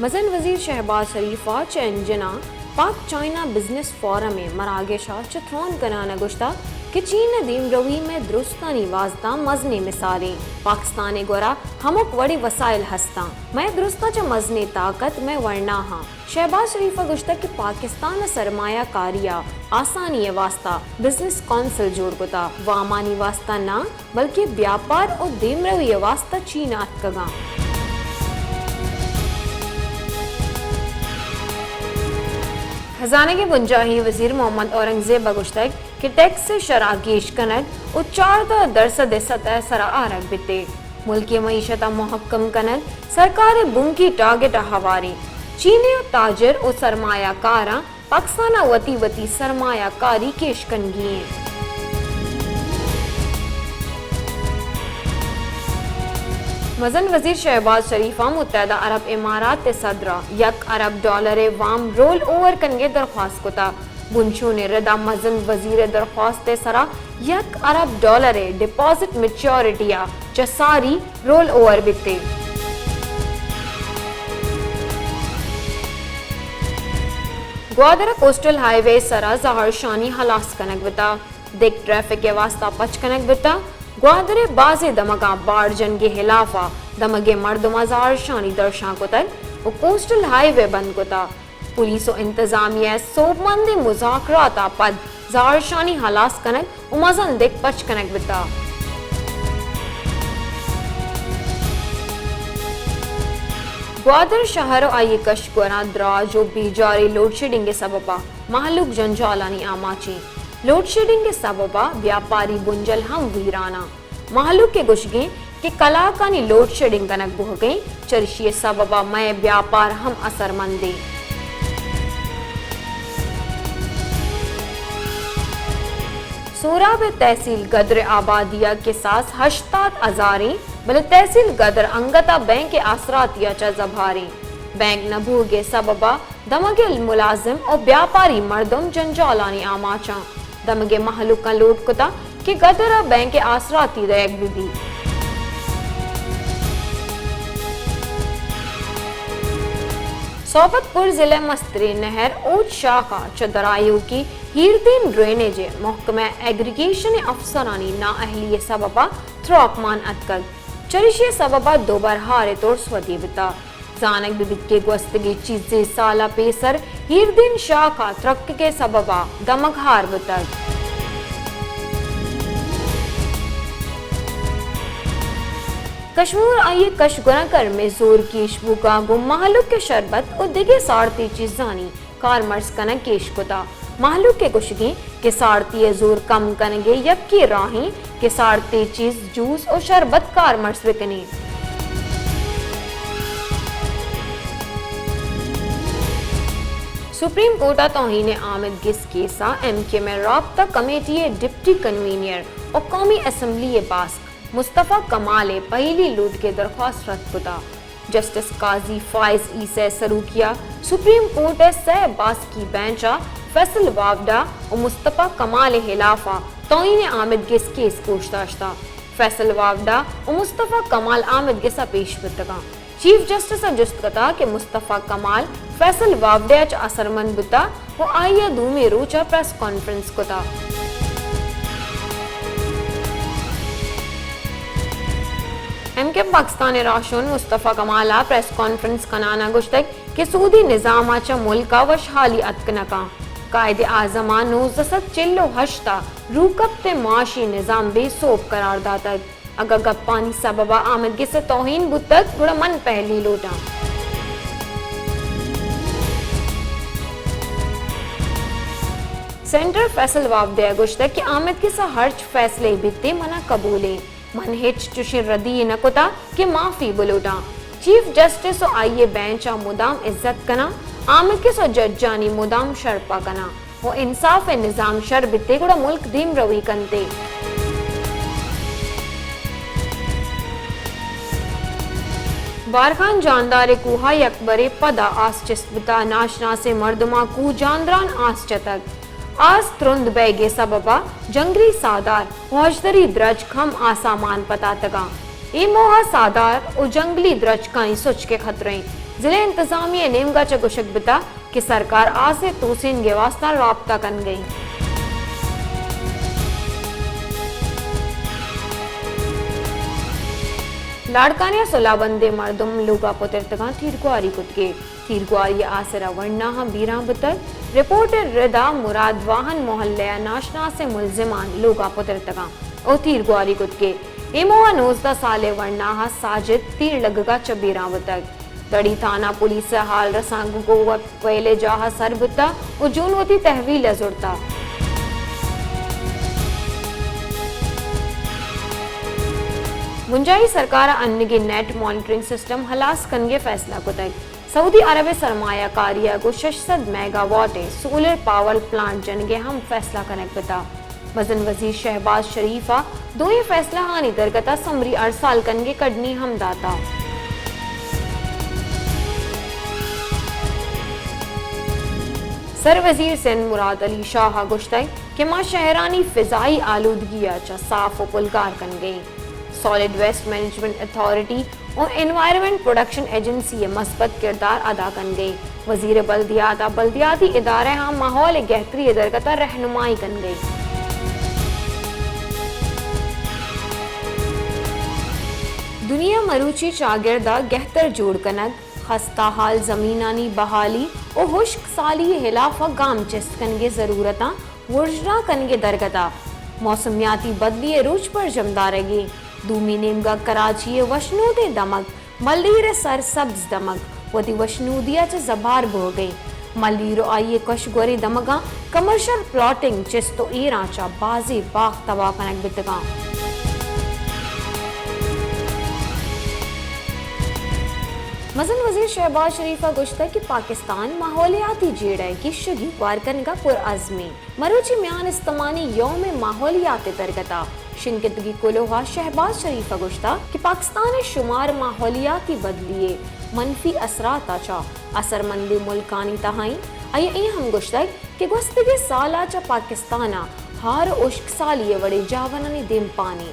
मजन वजीर शहबाज शरीफा चंजना पाक चाइना बिजनेस फोरम में मरागेशा चिथौन कनाना गुश्ता कि चीन दीम रवी में दुरुस्तानी वास्ता मजने मिसालें पाकिस्तान गोरा हमक वड़ी वसाइल हस्ता मैं दुरुस्ता च मजने ताकत में वरना हाँ शहबाज शरीफा गुश्ता कि पाकिस्तान सरमाया कारिया आसानी वास्ता बिजनेस कौंसिल जोड़ गुता वामानी वास्ता ना बल्कि व्यापार और दीम रवी वास्ता चीन अतकगा खजाने के बुंजाही वजीर मोहम्मद औरंगजेब बगुश्तक कि टैक्स से शराकीश कनद और 4% सतह सरा आरक बिते मुल्की मईशत मुहक्कम कनद सरकार बुंकी टारगेट हवारी चीनी ताजर और सरमाया कारा पाकिस्तान वती वती सरमाया कारी केश कनगी मजन वजीर शहबाज शरीफा मुत्तहदा अरब इमारात सदरा $1 अरब वाम रोल ओवर कनगे दरख्वास्त कुता बुंशो ने रदा मजन वजीर दरख्वास्त सरा $1 अरब डिपॉजिट मेच्योरिटिया चसारी रोल ओवर बिते ग्वादर कोस्टल हाईवे सरा जहर शानी हलास कनक बिता दिक ट्रैफिक के वास्ता पच कनक बिता ग्वादरे बाजे दमगा बाढ़ जन के हिलाफा दमगे मर्दमा जहर शानी दर्शा कुतर और कोस्टल हाईवे बंद कुता पुलिस और इंतजामिया सोबमंदी मुजाकराता पद जहर शानी हलास कनक उमजन दिक पच कनक बिता ग्वादर शहर आई कशगोरा द्राजो बीजारी लोड शेडिंग के सबबा महलूक जंजालानी आमाची लोड शेडिंग के सबबा व्यापारी बुंजल हम वीराना महलूक के गुशगे के कलाकानी लोड शेडिंग कनक बुह गई चरशिय सबबा मैं व्यापार हम असरमंदी सोराब तहसील गदर आबादिया के साथ हश्तात अजारी बल तहसील गदर अंगता बैंक के आसरातिया च जभारी बैंक नबू के सबबा दमगे मुलाजिम और व्यापारी मर्दम जंजालानी आमाचा दमगे महलुका लोट कुता कि गदरा बैंक के आसराती रैग बिदी सोबतपुर जिले मस्तरी नहर ऊंच शाखा चदरायु की हीरदीन ड्रेनेज महकमा एग्रीगेशन अफसरानी नाअहली सबबा थ्रोकमान अतकल चरिशे सबबा दोबार हारे तोड़ स्वदी बिता जानक बिबित के गोस्तगी चीजें साला पेसर हीरदीन शाखा ट्रक के सबबा दमक हार बिता कश्मीर आइए कशगुना कर में जोर कीश बुका गुम महलूक के शरबत और दिगे साड़ती चीजानी कारमर्स कना केश कुता महलूक के कुशगी के साड़ती जोर कम कनगे यक्की राही के साड़ती चीज जूस और शरबत कारमर्स बिकनी सुप्रीम कोर्ट तौहीन आमिद गिस केसा MK में राब्ता कमेटी डिप्टी कन्वीनियर और कौमी असम्बली बास्क मुस्तफ़ा कमाल पहली लूट के दरख्वास्त रद्द कुता जस्टिस काजी फाइज ईसा सरूकिया सुप्रीम कोर्ट सह बास की बेंचा फैसल वावडा और मुस्तफ़ा कमाल हिलाफा तौहीन आमिद गिस केस कोशताश्ता फैसल वावडा और मुस्तफ़ा कमाल आमिद गिसा पेश बितगा चीफ जस्टिस जुस्तकता के मुस्तफ़ा कमाल फैसल वावडा च असरमंद बिता वो आइया दूमे रोचा प्रेस कॉन्फ्रेंस कुता MK पाकिस्तान राशोन मुस्तफ़ा कमाला प्रेस कॉन्फ्रेंस कनाना गुश्तक के सूदी निजामाचा मुल्का वशहाली अतकनका कायदे आज़मा नोज़सद चिल्लो हश्ता रूकबते माशी निजाम बेसोब करार दातक अगर गप्पानी सबबा आमद के से तौहीन बुतक थोड़ा मन पहली लोटा सेंटर फैसल वावदे गुश्तक के आमद के सा हर्च फैसले बिते मना कबूले मन हिच चुशी रदी नकुता के माफी बुलोटा चीफ जस्टिस आइए बेंचा मुदाम इज्जत कना आमिद के सो जज्जानी मुदाम शर्पा कना वो इंसाफ निजाम शर बिते गुड़ा मुल्क दीम रवी कंते बारखान जानदार कुहा यकबरे पदा आस चिस्बता नाशना से मर्दमा कू जानदरान आस चतक आज तुरंत बैगे सबबा जंगली सादार हौजदरी द्रज खम आसामान पता तगा ए मोहा सादार और जंगली द्रज काई सुच के खतरे जिले इंतजामिया नेमगा च गुशक बिता कि सरकार आसे तोसिन के वास्ता राब्ता कन गई। लाड़कानिया सोलाबंदे मर्दुम लोगा पुतिरतगा थीरगुआरी कुतके थीरगुआरी आसरा वन्ना हम बीरा बुतर रिपोर्टर रिदा मुराद वाहन मोहल्ले नाशना से मुलजिमान लोगा पुतिरतगा ओ थीरगुआरी कुतके इमोहा 19 साले वन्ना साजिद तीर लगगा चबीरा बुतर दड़ी थाना पुलिस हाल रसांगु को पहले जाहा सर बुता उजूनवती तहवील जुड़ता। मुंजाई सरकार अन्य के नेट मॉनिटरिंग सिस्टम हलास कनगे फैसला को तय सऊदी अरब सरमायाकारिया को 600 मेगावाट सोलर पावर प्लांट जनगे हम फैसला कनेक्ट बता वजन वजीर शहबाज शरीफा दो ये फैसला हानि दरगता समरी अरसाल कनगे कड़नी हम दाता। सर वजीर सिंध मुराद अली शाह गुश्तई कि मां शहरानी फिजाई आलूदगी चा साफ पुलकार कन गई। सॉलिड वेस्ट मैनेजमेंट अथॉरिटी और एनवायरनमेंट प्रोडक्शन एजेंसी मस्बत किरदार अदा कन गई। वजीर बल्दियाती इदारे हाँ माहौल गहतरी दरगता रहनुमाई कन गई। दुनिया मरूची चागिरदा गहतर जोड़ कनक खस्ता हाल जमीनानी बहाली और हुश्क साली हिलाफा गाम चेस्ट कनगे जरूरता वुर्जना कनगे दरगता मौसमियाती बदली रोज पर जमदारगे दूमी नेमगा कराची वशनूदे दमक मल्लीर सर सब्ज दमक वती वशनूदिया च जबार बो गई मल्लीरो आइए कशगोरी दमगा कमर्शियल प्लॉटिंग चिस्तो ईरा चा बाजी बाग तबाह कनक बितगा। मजन वजीर शहबाज शरीफा गुश्ता कि पाकिस्तान माहौलियाती जेड़े की शगी वारकन का पुरअज़मी मरूची म्यान इस्तमानी यौम माहौलियाती तरगता शिनकतगी कोलोहा शहबाज शरीफा गुश्ता कि पाकिस्तान शुमार माहौलियाती बदलिए मनफी असरात चा असरमंदी मुल्कानी तहाई अये हम गुश्ता कि गुस्तगे साला चा पाकिस्ताना हार उश्क सालिए वड़े जावननी दिम पानी।